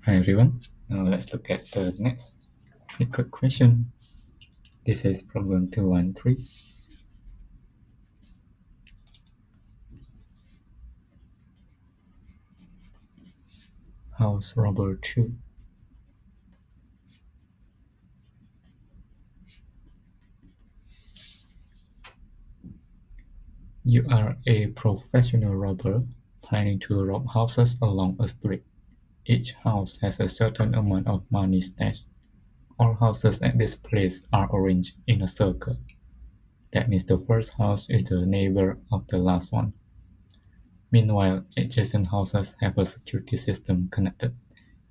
Hi everyone, now let's look at the next LeetCode question. This is problem 213. House robber 2. You are a professional robber planning to rob houses along a street. Each house has a certain amount of money stashed. All houses at this place are arranged in a circle. That means the first house is the neighbor of the last one. Meanwhile, adjacent houses have a security system connected,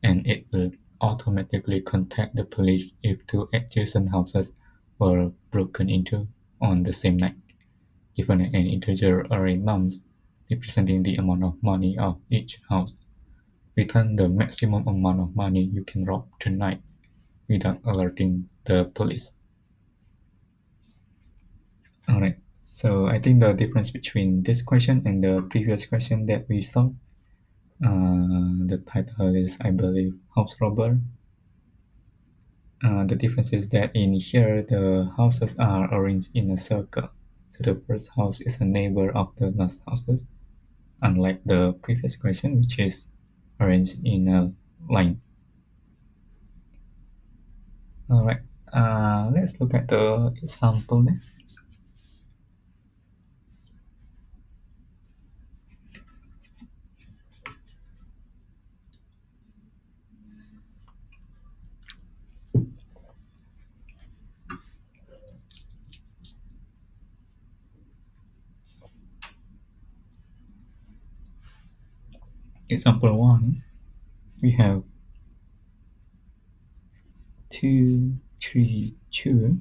and it will automatically contact the police if two adjacent houses were broken into on the same night. Given an integer array nums representing the amount of money of each house, return the maximum amount of money you can rob tonight without alerting the police. Alright, so I think the difference between this question and the previous question that we saw, the title is, I believe, House Robber. The difference is that in here the houses are arranged in a circle. So the first house is a neighbor of the last houses, unlike the previous question, which is arranged in a line. Alright, let's look at the example then. Example 1, we have 2, 3, 2.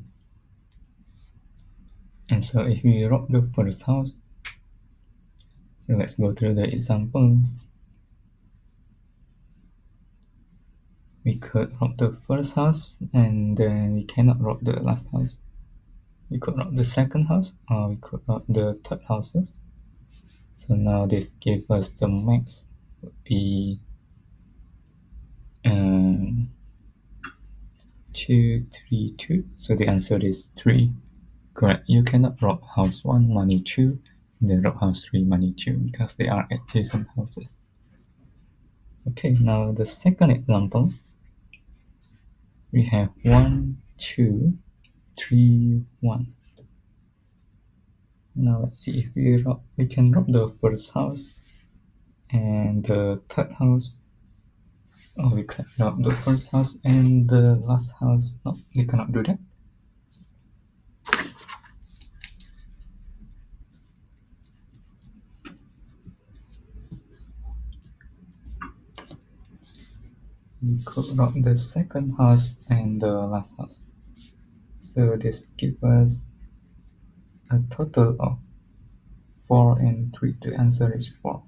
And so if we rob the first house, so let's go through the example. We could rob the first house and then we cannot rob the last house. We could rob the second house or we could rob the third houses. So now this gives us the max would be 2, 3, 2. So the answer is 3. Correct. You cannot rob house 1, money 2, and then rob house 3, money 2 because they are adjacent houses. Okay, now the second example, we have 1, 2, 3, 1. Now let's see if we can rob the first house and the third house. Oh, we can rob the first house and the last house. No, we cannot do that. We could rob the second house and the last house. So this gives us a total of 4 and 3. The answer is 4.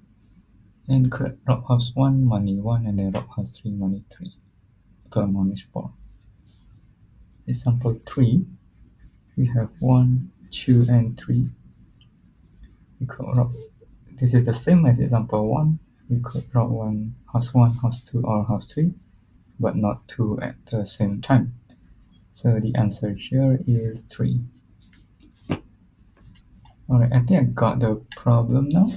And correct, rob house 1, money 1, and then rob house 3, money 3. Total amount is 4. Example 3, we have 1, 2, and 3. We could rob. This is the same as example 1. We could rob house 1, house 2, or house 3, but not 2 at the same time. So the answer here is 3. Alright, I think I got the problem now.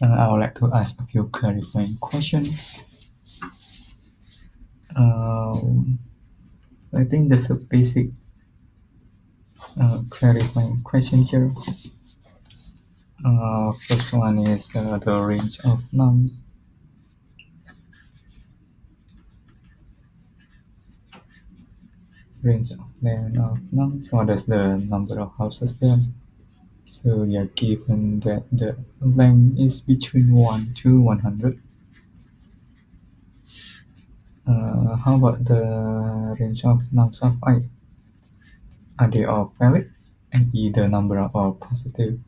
I would like to ask a few clarifying questions. So I think just a basic clarifying question here. First one is the range of nums. Range of nums. What is the number of houses there? So we are given that the length is between 1 to 100. How about the range of nums of I? Are they all valid? i.e. the number are all positive.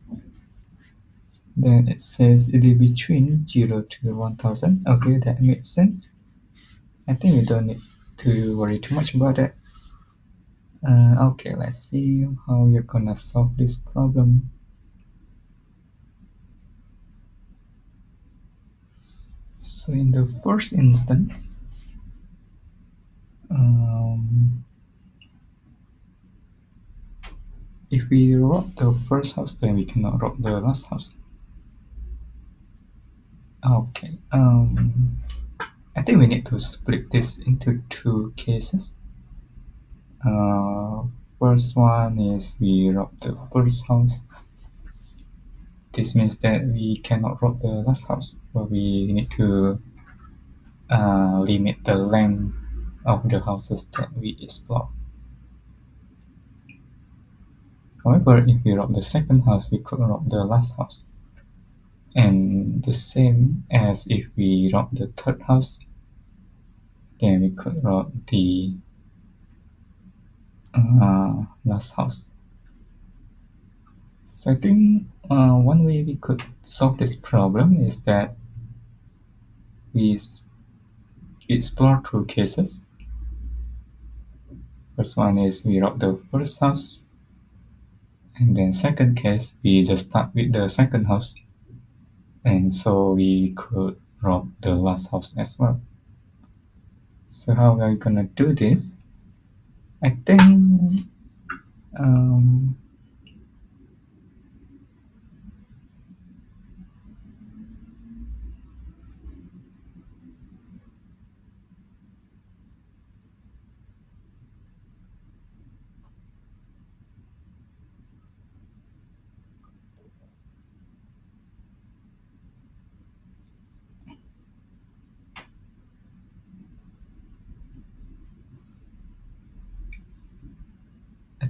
Then it says it is between 0 to 1000. Okay, that makes sense. I think we don't need to worry too much about that. Okay, let's see how we're gonna solve this problem. So in the first instance, Um, if we rob the first house, then we cannot rob the last house. Okay. I think we need to split this into two cases. Uh, First one is we rob the first house. This means that we cannot rob the last house, so we need to limit the length of the houses that we explore. However, if we rob the second house, we could rob the last house. And the same as if we rob the third house, then we could rob the last house. So I think one way we could solve this problem is that we explore two cases. First one is we rob the first house, and then second case we just start with the second house, and so we could rob the last house as well. So how are we gonna do this? I think um,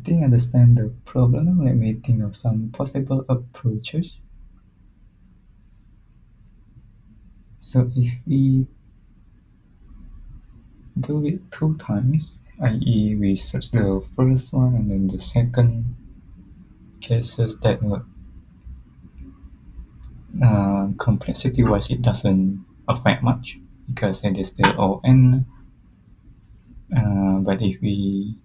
I understand the problem. Let me think of some possible approaches. So if we do it two times, i.e. we search the first one and then the second cases, that would complexity wise it doesn't affect much because it is the ON. But if we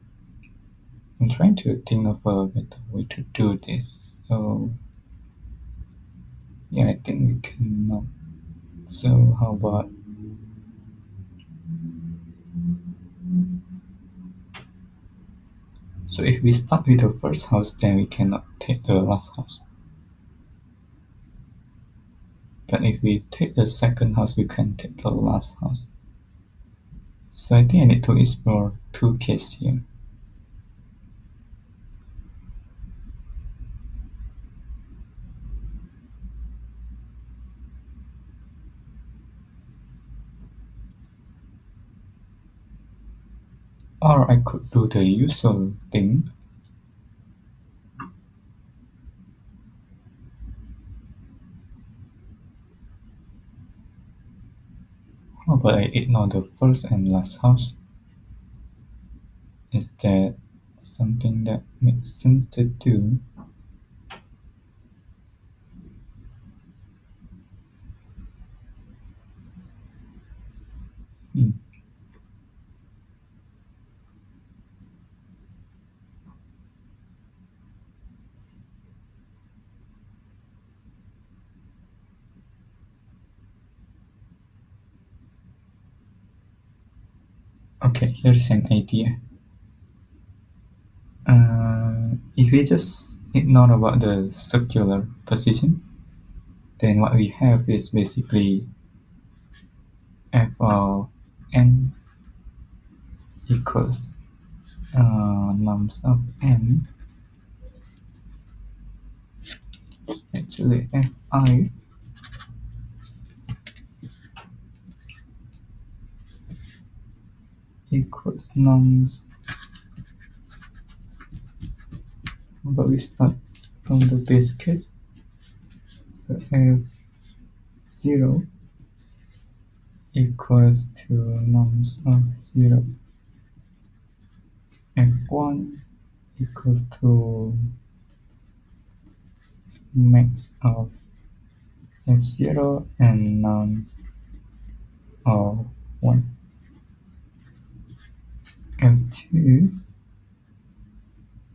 I'm trying to think of a better way to do this. So yeah, I think we cannot. So how about so if we start with the first house, then we cannot take the last house. But if we take the second house, we can take the last house. So I think I need to explore two cases here. Or I could do the usual thing. How about I ignore the first and last house? Is that something that makes sense to do? Hmm. Okay, here is an idea. If we just ignore about the circular position, then what we have is basically f of n equals nums of n, actually fi equals nums, but we start from the base case, so f0 equals to nums of 0, f1 equals to max of f0 and nums of 1, f2.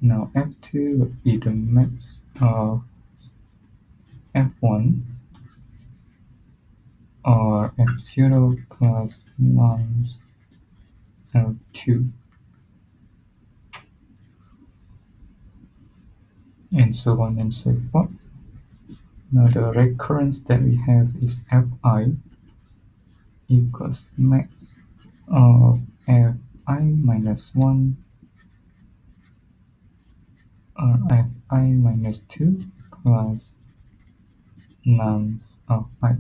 Now f2 would be the max of f1 or f0 plus nums 2, and so on and so forth. Now the recurrence that we have is fi equals max of fi minus 1 or fi minus 2 plus nums of I.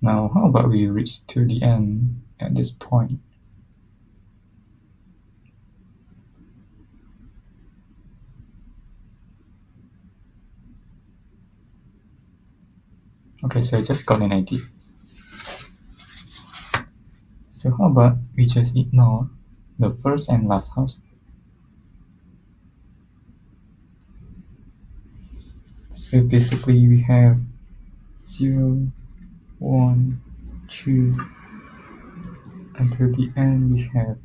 Now how about we reach to the end at this point? Okay, so I just got an idea. So how about we just ignore the first and last house? So basically we have 0, 1, 2, until the end we have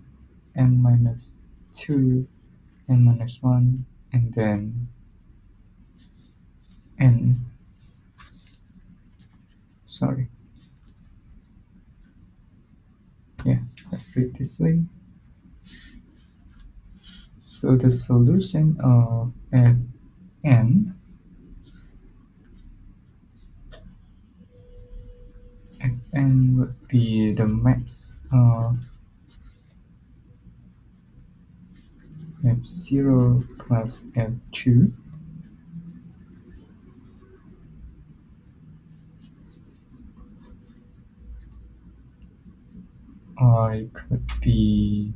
n minus 2, n minus 1, and then n. Sorry. Yeah, let's do it this way. So the solution of fn would be the max of f0 plus f2, or it could be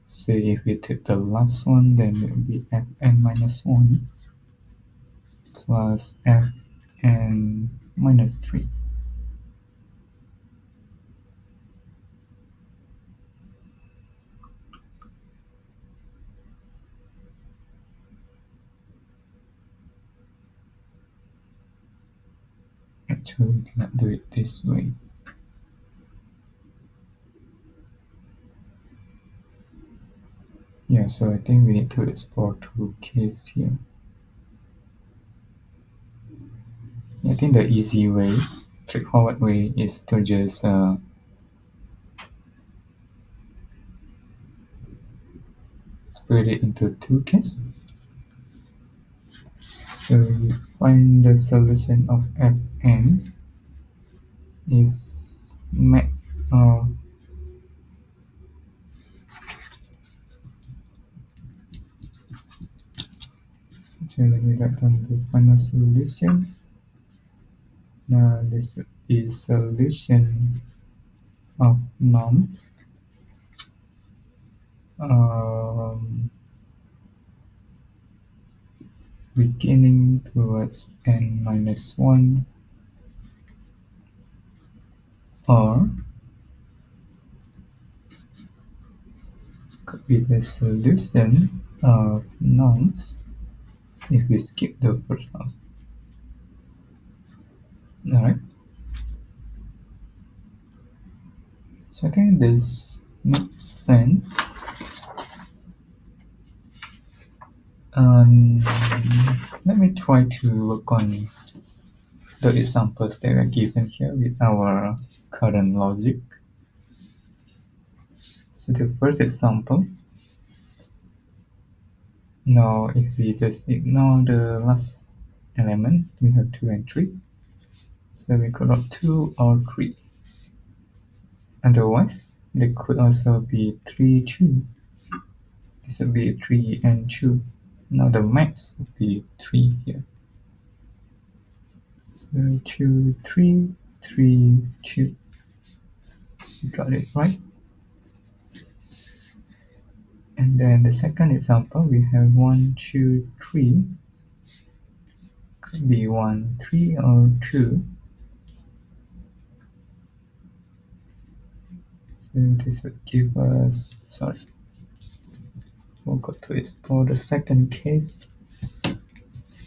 say if we take the last one, then it will be fn minus 1 plus fn minus 3. Actually, we cannot do it this way. Yeah, so I think we need to explore two cases here. I think the easy way, straightforward way, is to just split it into two cases. So we find the solution of fn is max of so let me write down the final solution. Now this would be solution of norms beginning towards n minus 1, or could be the solution of norms if we skip the first house. Alright. So I think this makes sense. Let me try to work on the examples that are given here with our current logic. So the first example, now if we just ignore the last element, we have 2 and 3. So we could have 2 or 3. Otherwise, there could also be 3, 2. This would be 3 and 2. Now the max would be 3 here. So 2, 3, 3, 2. You got it right? And then the second example, we have 1, 2, 3. Could be 1, 3, or 2. So this would give us, sorry, we'll go to explore the second case.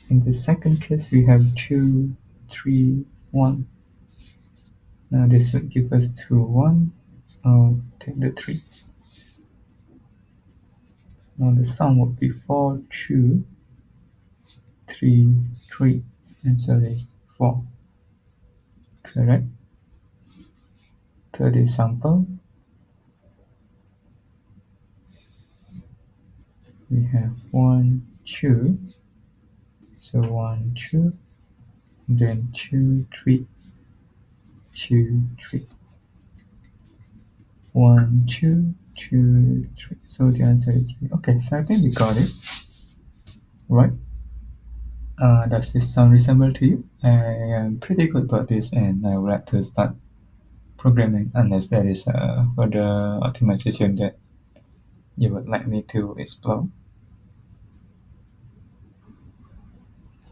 In the second case, we have 2, 3, 1. Now this would give us 2, 1. I'll take the 3. Now the sum would be 4, 2. 3, 3. Answer is 4. Correct. Third example, we have 1, 2. So 1, 2, then 2, 3, 2, 3. 1, 2, 2, 3. So the answer is 3. Okay, so I think we got it. Right? Does this sound reasonable to you? I am pretty good about this and I would like to start programming unless there is a further optimization that you would like me to explore.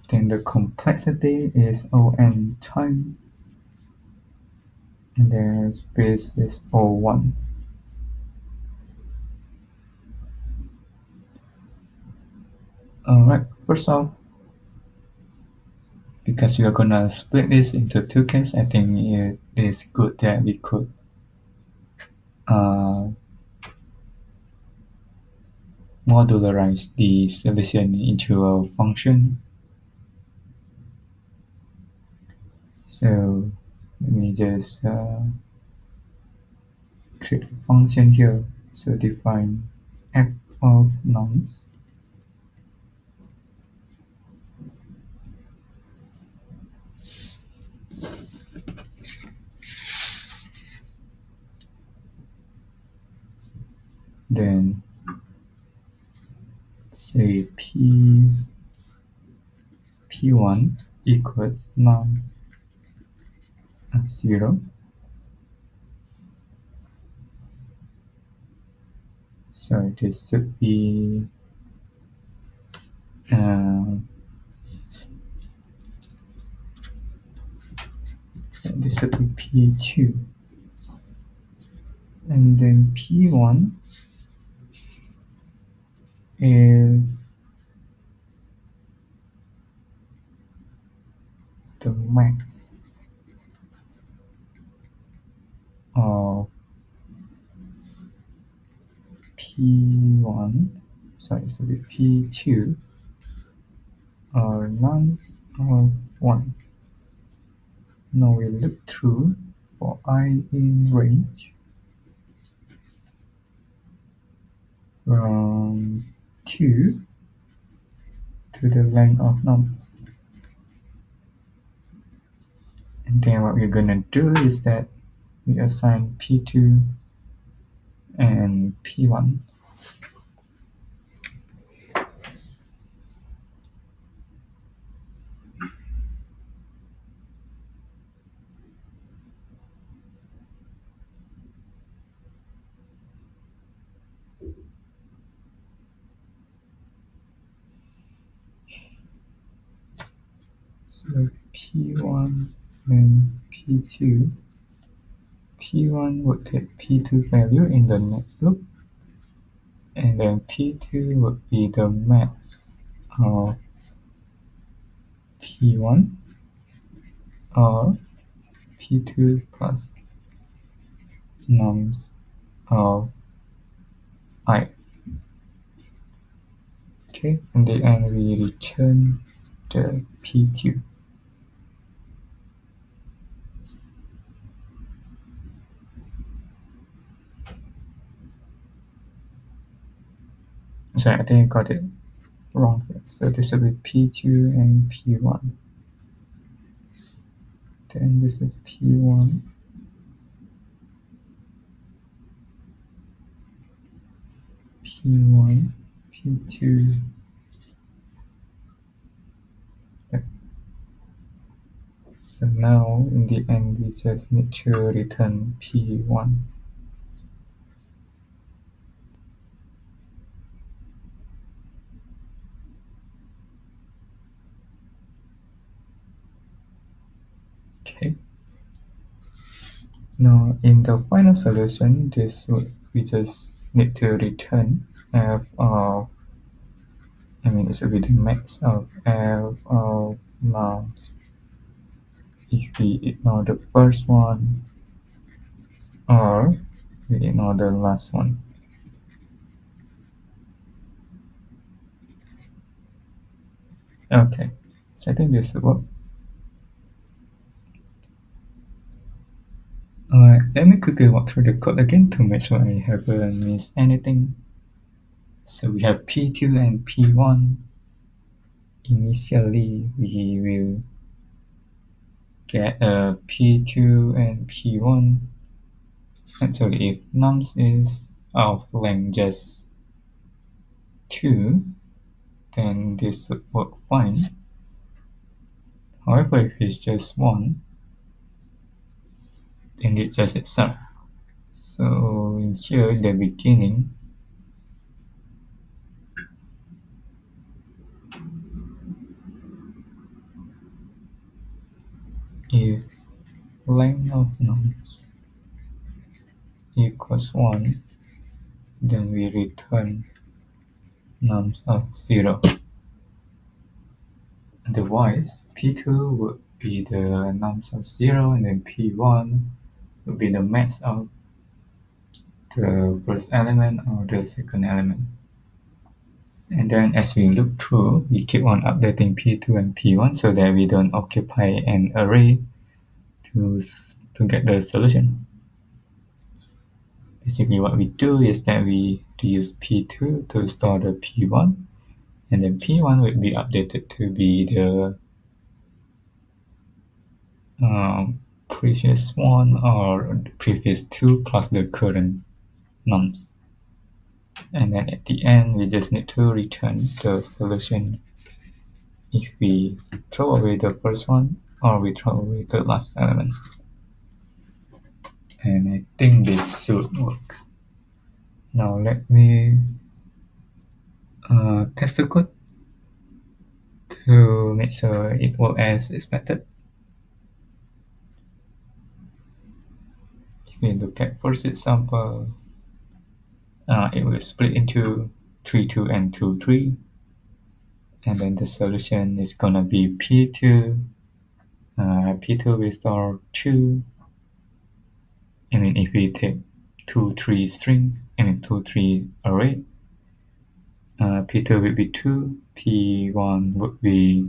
Then the complexity is O(n) time and the space is O(1). Alright, first off, because we are gonna split this into two cases, I think it is good that we could modularize the solution into a function. So let me just create a function here. So define f of nums. Then say p1 equals nums of 0. So this should be so this should be p2, and then p1 is the max of p1, sorry, so the p2 or nums of 1. Now we look through for I in range from 2 to the length of nums. And then what we're gonna do is that we assign p2 and p1. So p1 and p2. p1 would take p2 value in the next loop, and then p2 would be the max of p1 or p2 plus nums of I. Okay, in the end we return the p2. Sorry, I think I got it wrong here. So this will be p2 and p1. Then this is p1. p1, p2. Yep. So now in the end we just need to return p1. Okay. Now in the final solution, we just need to return f of, it should be the max of f of nums if we ignore the first one or we ignore the last one. Okay, so I think this will work. Alright, let me quickly walk through the code again to make sure I haven't missed anything. So we have P2 and P1. Initially, we will get a P2 and P1. Actually, if nums is of length just 2, then this would work fine. However, if it's just 1, then it just itself. So here in the beginning, if length of nums equals 1, then we return nums of 0. Otherwise, P2 would be the nums of 0, and then P1 would be the max of the first element or the second element. And then as we look through, we keep on updating P2 and P1 so that we don't occupy an array to get the solution. Basically what we do is that we use P2 to store the P1, and then P1 will be updated to be the previous one or the previous 2 plus the current nums. And then at the end, we just need to return the solution if we throw away the first one or we throw away the last element. And I think this should work. Now let me test the code to make sure it works as expected. If we look at first example, it will split into 3, 2, and 2, 3. And then the solution is gonna be P2. P2 will store 2. I mean, if we take 2, 3 string, 2, 3 array, P2 will be 2, P1 would be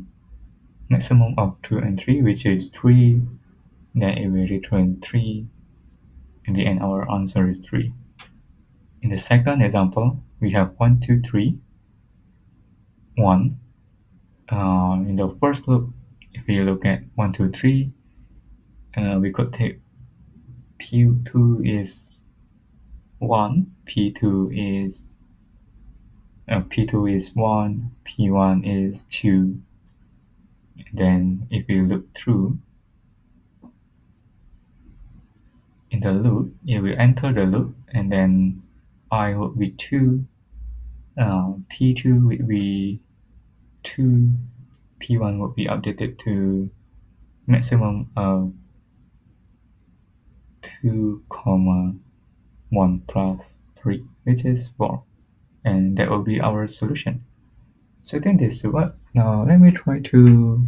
maximum of 2 and 3, which is 3, then it will return 3. In the end, our answer is 3. In the second example, we have 1, 2, 3, 1. In the first loop, if we look at 1, 2, 3, we could take P2 is 1, P2 is 1, P1 is 2. And then if you look through in the loop, it will enter the loop, and then I would be 2, P2 will be 2, P1 would be updated to maximum of 2, 1 plus 3, which is 4. And that will be our solution. So I think this will work. Now let me try to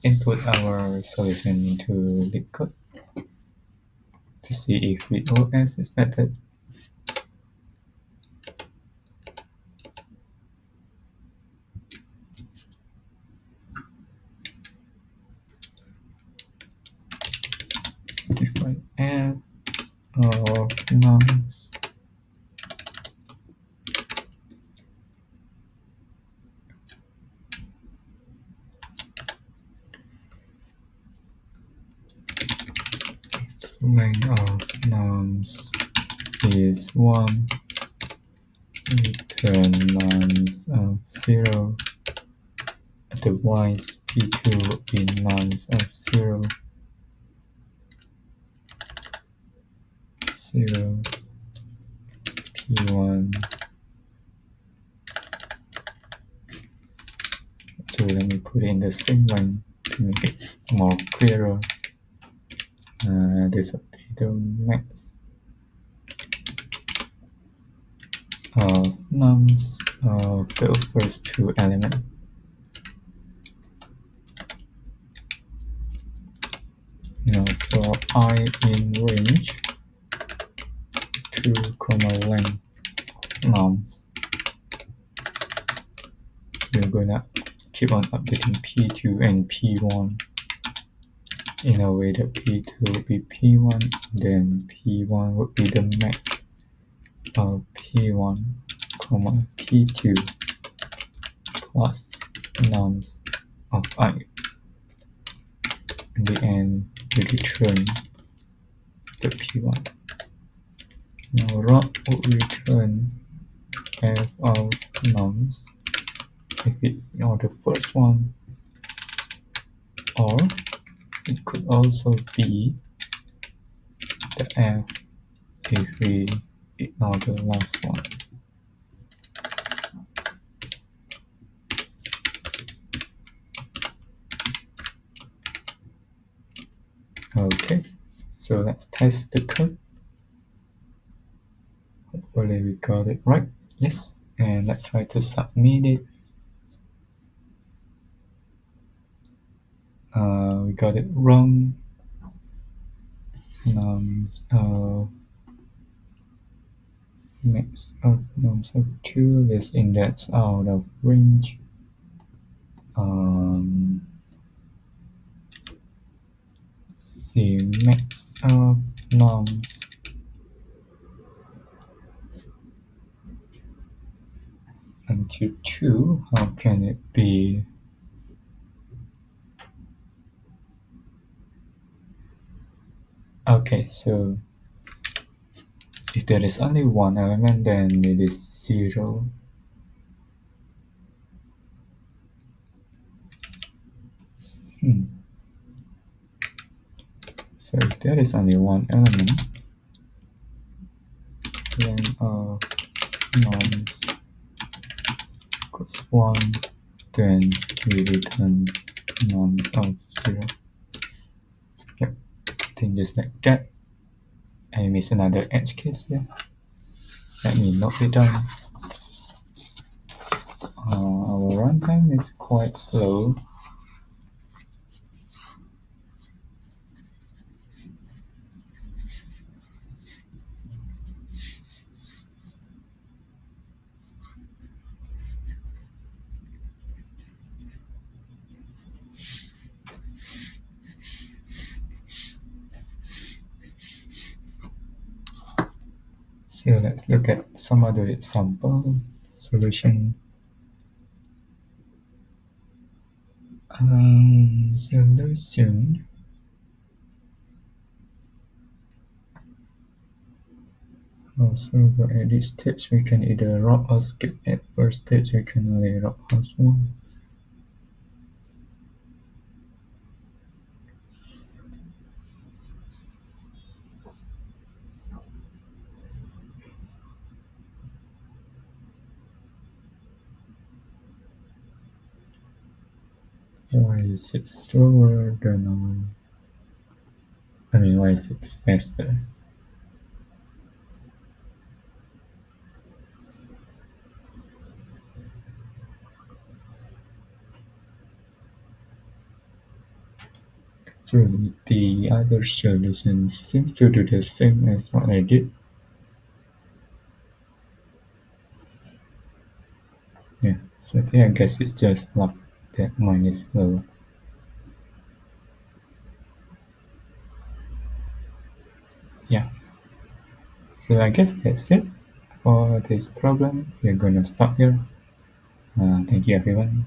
input our solution into LeetCode to see if it works as expected. If I add nums length of nums is 1, return nums of 0. Otherwise, P2 would be nums of 0, 0, P1. So let me put it in the same line to make it more clearer. This would be the max of nums of the first 2 elements. Now for I in range 2, length nums, we're gonna keep on updating P2 and P1 in a way that P2 would be P1, then P1 would be the max of P1, comma P2 plus nums of I. In the end, we return the P1. Now rob would return f of nums if we ignore the first one, or it could also be the f if we ignore the last one. Okay, so let's test the code. Hopefully we got it right. Yes, and let's try to submit it. We got it wrong. Nums max of nums of 2 is index out of range. See max of nums until 2. How can it be? Okay, so if there is only one element, then it is 0. So if there is only one element, then nums equals 1, then we return nums of 0. Yep, I think just like that. I miss another edge case here. Let me note it down. Our runtime is quite slow. So let's look at some other example solution. Solution. Also, at this stage, we can either rob or skip. At first stage, we can only rob house 1. Why is it slower than why is it faster? Actually, the other solution seems to do the same as what I did. Yeah, so I guess it's just luck that mine is slow. Yeah, so I guess that's it for this problem. We're gonna stop here. Thank you everyone.